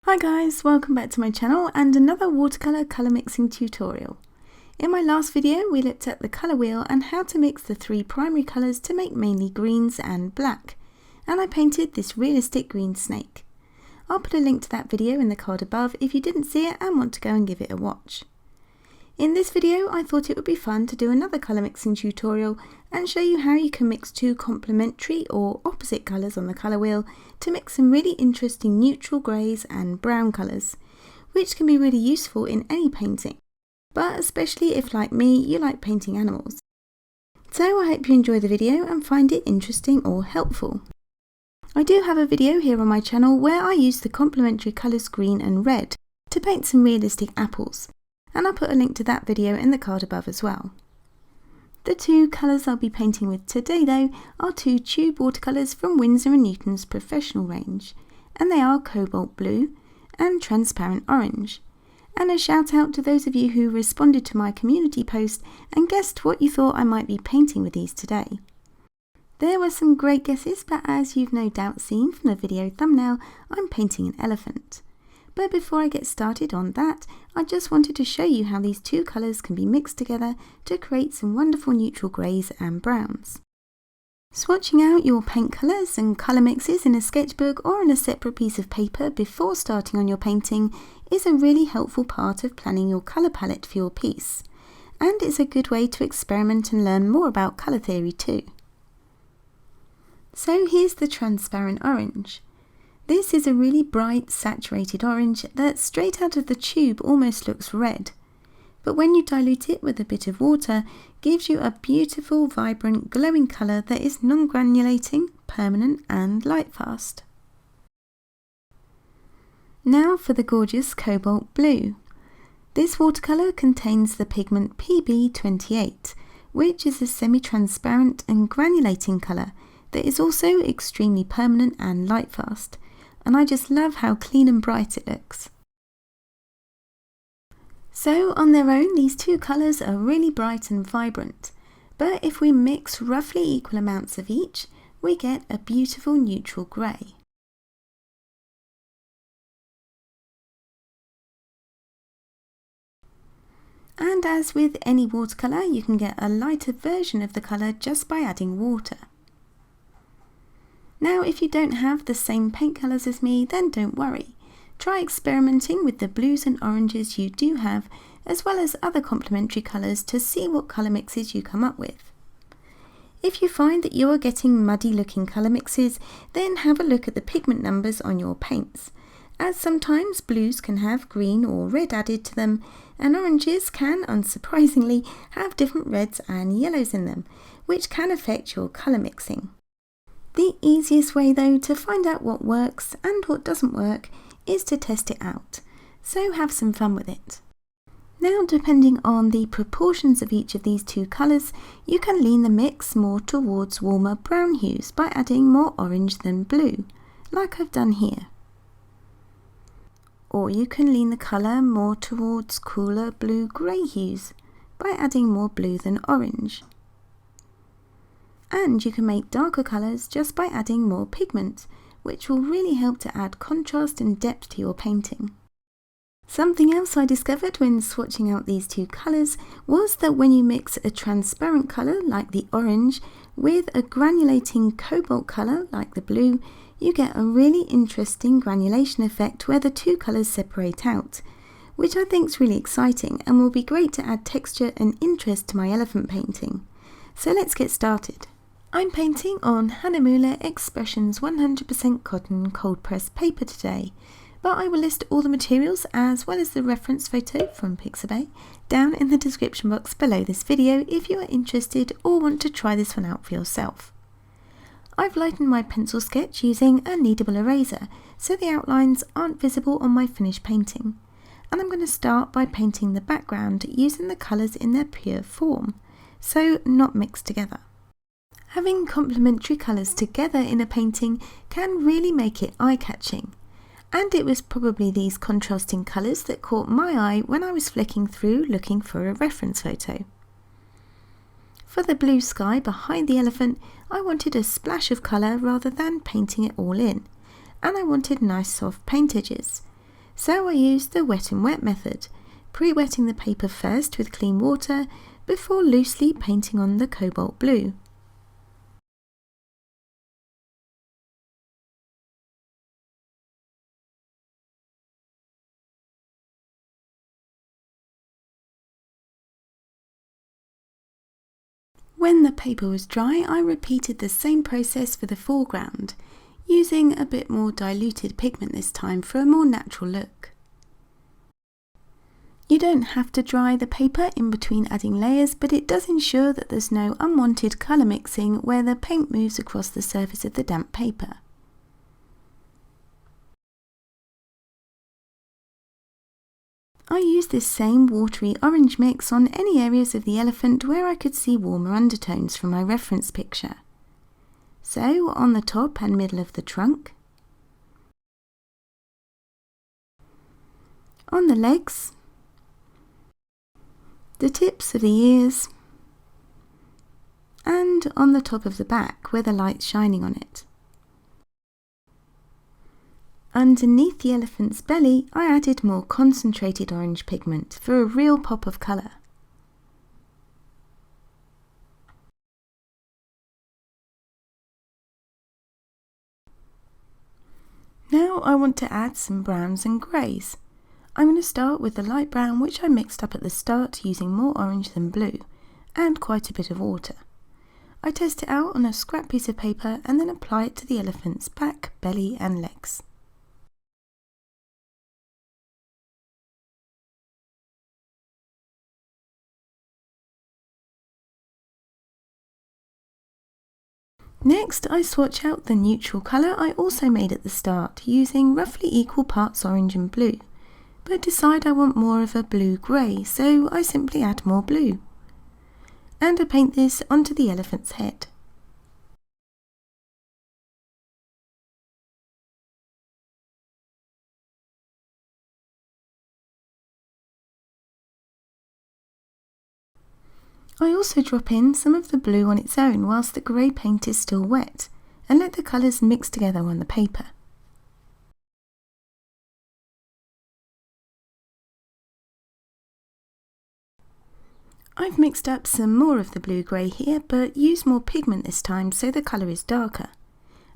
Hi guys, welcome back to my channel and another watercolour colour mixing tutorial. In my last video we looked at the colour wheel and how to mix the three primary colours to make mainly greens and black, and I painted this realistic green snake. I'll put a link to that video in the card above if you didn't see it and want to go and give it a watch. In this video I thought it would be fun to do another colour mixing tutorial and show you how you can mix two complementary or opposite colours on the colour wheel to mix some really interesting neutral greys and brown colours, which can be really useful in any painting, but especially if, like me, you like painting animals. So I hope you enjoy the video and find it interesting or helpful. I do have a video here on my channel where I use the complementary colours green and red to paint some realistic apples, and I'll put a link to that video in the card above as well. The two colours I'll be painting with today though are two tube watercolours from Winsor & Newton's professional range, and they are cobalt blue and transparent orange. And a shout out to those of you who responded to my community post and guessed what you thought I might be painting with these today. There were some great guesses, but as you've no doubt seen from the video thumbnail, I'm painting an elephant. But before I get started on that, I just wanted to show you how these two colours can be mixed together to create some wonderful neutral greys and browns. Swatching out your paint colours and colour mixes in a sketchbook or on a separate piece of paper before starting on your painting is a really helpful part of planning your colour palette for your piece, and it's a good way to experiment and learn more about colour theory too. So here's the transparent orange. This is a really bright, saturated orange that straight out of the tube almost looks red, but when you dilute it with a bit of water, gives you a beautiful, vibrant, glowing colour that is non-granulating, permanent and light fast. Now for the gorgeous cobalt blue. This watercolour contains the pigment PB28, which is a semi-transparent and granulating colour that is also extremely permanent and light fast. And I just love how clean and bright it looks. So on their own, these two colours are really bright and vibrant, but if we mix roughly equal amounts of each, we get a beautiful neutral grey. And as with any watercolour, you can get a lighter version of the colour just by adding water. Now if you don't have the same paint colours as me, then don't worry. Try experimenting with the blues and oranges you do have, as well as other complementary colours to see what colour mixes you come up with. If you find that you are getting muddy looking colour mixes, then have a look at the pigment numbers on your paints, as sometimes blues can have green or red added to them, and oranges can, unsurprisingly, have different reds and yellows in them, which can affect your colour mixing. The easiest way though to find out what works and what doesn't work is to test it out, so have some fun with it. Now depending on the proportions of each of these two colours, you can lean the mix more towards warmer brown hues by adding more orange than blue, like I've done here. Or you can lean the colour more towards cooler blue-grey hues by adding more blue than orange. And you can make darker colours just by adding more pigment, which will really help to add contrast and depth to your painting. Something else I discovered when swatching out these two colours was that when you mix a transparent colour like the orange with a granulating cobalt colour like the blue, you get a really interesting granulation effect where the two colours separate out, which I think is really exciting and will be great to add texture and interest to my elephant painting. So let's get started. I'm painting on Hahnemuhle Expressions 100% cotton cold pressed paper today, but I will list all the materials as well as the reference photo from Pixabay down in the description box below this video if you are interested or want to try this one out for yourself. I've lightened my pencil sketch using a kneadable eraser so the outlines aren't visible on my finished painting, and I'm going to start by painting the background using the colours in their pure form, so not mixed together. Having complementary colours together in a painting can really make it eye-catching, and it was probably these contrasting colours that caught my eye when I was flicking through looking for a reference photo. For the blue sky behind the elephant, I wanted a splash of colour rather than painting it all in, and I wanted nice soft paint edges. So I used the wet and wet method, pre-wetting the paper first with clean water before loosely painting on the cobalt blue. When the paper was dry, I repeated the same process for the foreground, using a bit more diluted pigment this time for a more natural look. You don't have to dry the paper in between adding layers, but it does ensure that there's no unwanted colour mixing where the paint moves across the surface of the damp paper. I used this same watery orange mix on any areas of the elephant where I could see warmer undertones from my reference picture. So on the top and middle of the trunk, on the legs, the tips of the ears, and on the top of the back where the light's shining on it. Underneath the elephant's belly, I added more concentrated orange pigment for a real pop of colour. Now I want to add some browns and greys. I'm going to start with the light brown, which I mixed up at the start using more orange than blue and quite a bit of water. I test it out on a scrap piece of paper and then apply it to the elephant's back, belly and legs. Next, I swatch out the neutral colour I also made at the start using roughly equal parts orange and blue, but decide I want more of a blue-grey, so I simply add more blue. And I paint this onto the elephant's head. I also drop in some of the blue on its own whilst the grey paint is still wet, and let the colours mix together on the paper. I've mixed up some more of the blue-grey here, but use more pigment this time so the colour is darker,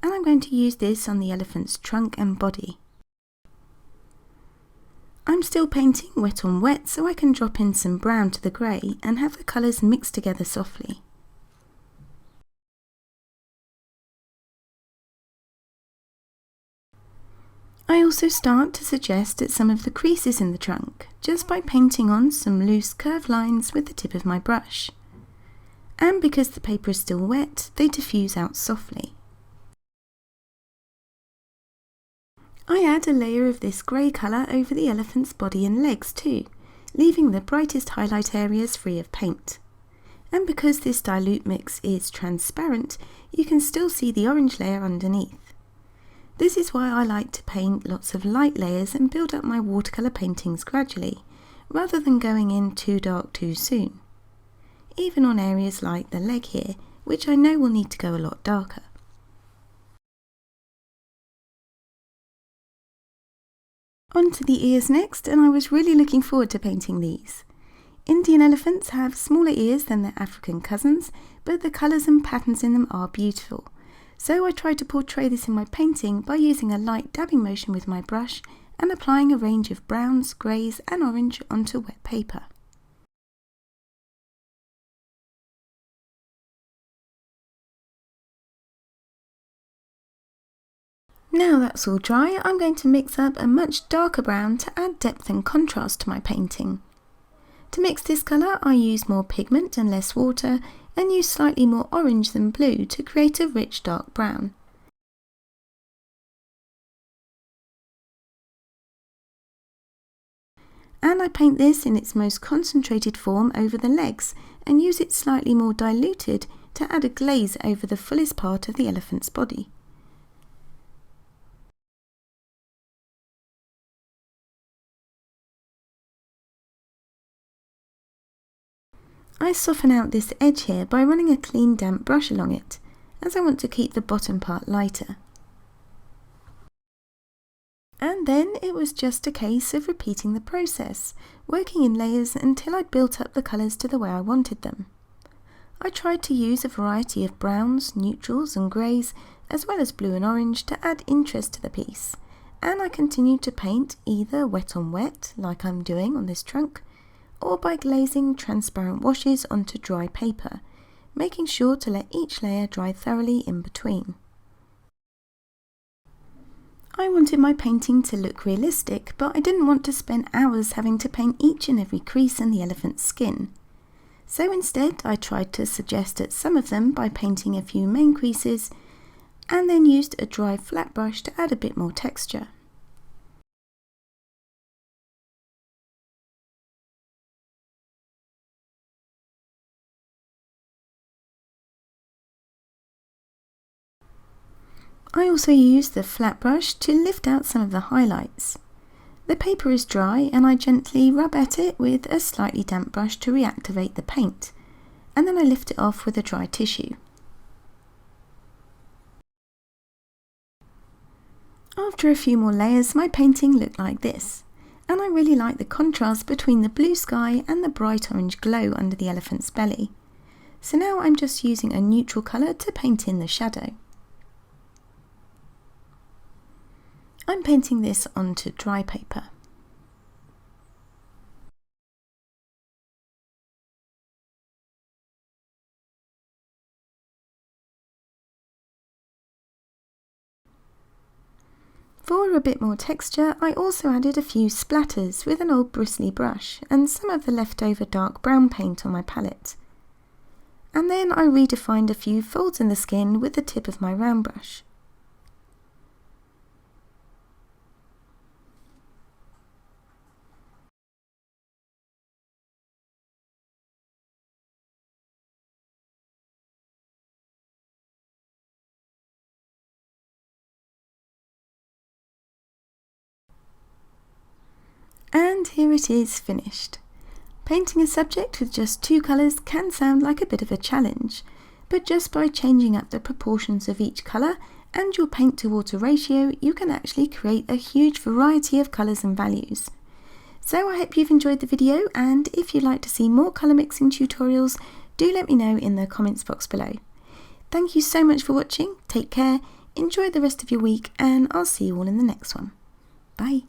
and I'm going to use this on the elephant's trunk and body. I'm still painting wet on wet so I can drop in some brown to the grey and have the colours mixed together softly. I also start to suggest at some of the creases in the trunk just by painting on some loose curved lines with the tip of my brush. And because the paper is still wet, they diffuse out softly. I add a layer of this grey colour over the elephant's body and legs too, leaving the brightest highlight areas free of paint. And because this dilute mix is transparent, you can still see the orange layer underneath. This is why I like to paint lots of light layers and build up my watercolour paintings gradually, rather than going in too dark too soon. Even on areas like the leg here, which I know will need to go a lot darker. On to the ears next, and I was really looking forward to painting these. Indian elephants have smaller ears than their African cousins, but the colours and patterns in them are beautiful. So I tried to portray this in my painting by using a light dabbing motion with my brush and applying a range of browns, greys and orange onto wet paper. Now that's all dry, I'm going to mix up a much darker brown to add depth and contrast to my painting. To mix this colour, I use more pigment and less water, and use slightly more orange than blue to create a rich dark brown. And I paint this in its most concentrated form over the legs, and use it slightly more diluted to add a glaze over the fullest part of the elephant's body. I soften out this edge here by running a clean damp brush along it, as I want to keep the bottom part lighter. And then it was just a case of repeating the process, working in layers until I'd built up the colours to the way I wanted them. I tried to use a variety of browns, neutrals and greys, as well as blue and orange to add interest to the piece, and I continued to paint either wet on wet, like I'm doing on this trunk, or by glazing transparent washes onto dry paper, making sure to let each layer dry thoroughly in between. I wanted my painting to look realistic, but I didn't want to spend hours having to paint each and every crease in the elephant's skin. So instead I tried to suggest at some of them by painting a few main creases, and then used a dry flat brush to add a bit more texture. I also used the flat brush to lift out some of the highlights. The paper is dry and I gently rub at it with a slightly damp brush to reactivate the paint, and then I lift it off with a dry tissue. After a few more layers, my painting looked like this, and I really like the contrast between the blue sky and the bright orange glow under the elephant's belly. So now I'm just using a neutral colour to paint in the shadow. I'm painting this onto dry paper. For a bit more texture, I also added a few splatters with an old bristly brush and some of the leftover dark brown paint on my palette. And then I redefined a few folds in the skin with the tip of my round brush. And here it is finished. Painting a subject with just two colours can sound like a bit of a challenge, but just by changing up the proportions of each colour and your paint to water ratio, you can actually create a huge variety of colours and values. So I hope you've enjoyed the video, and if you'd like to see more colour mixing tutorials, do let me know in the comments box below. Thank you so much for watching, take care, enjoy the rest of your week, and I'll see you all in the next one. Bye!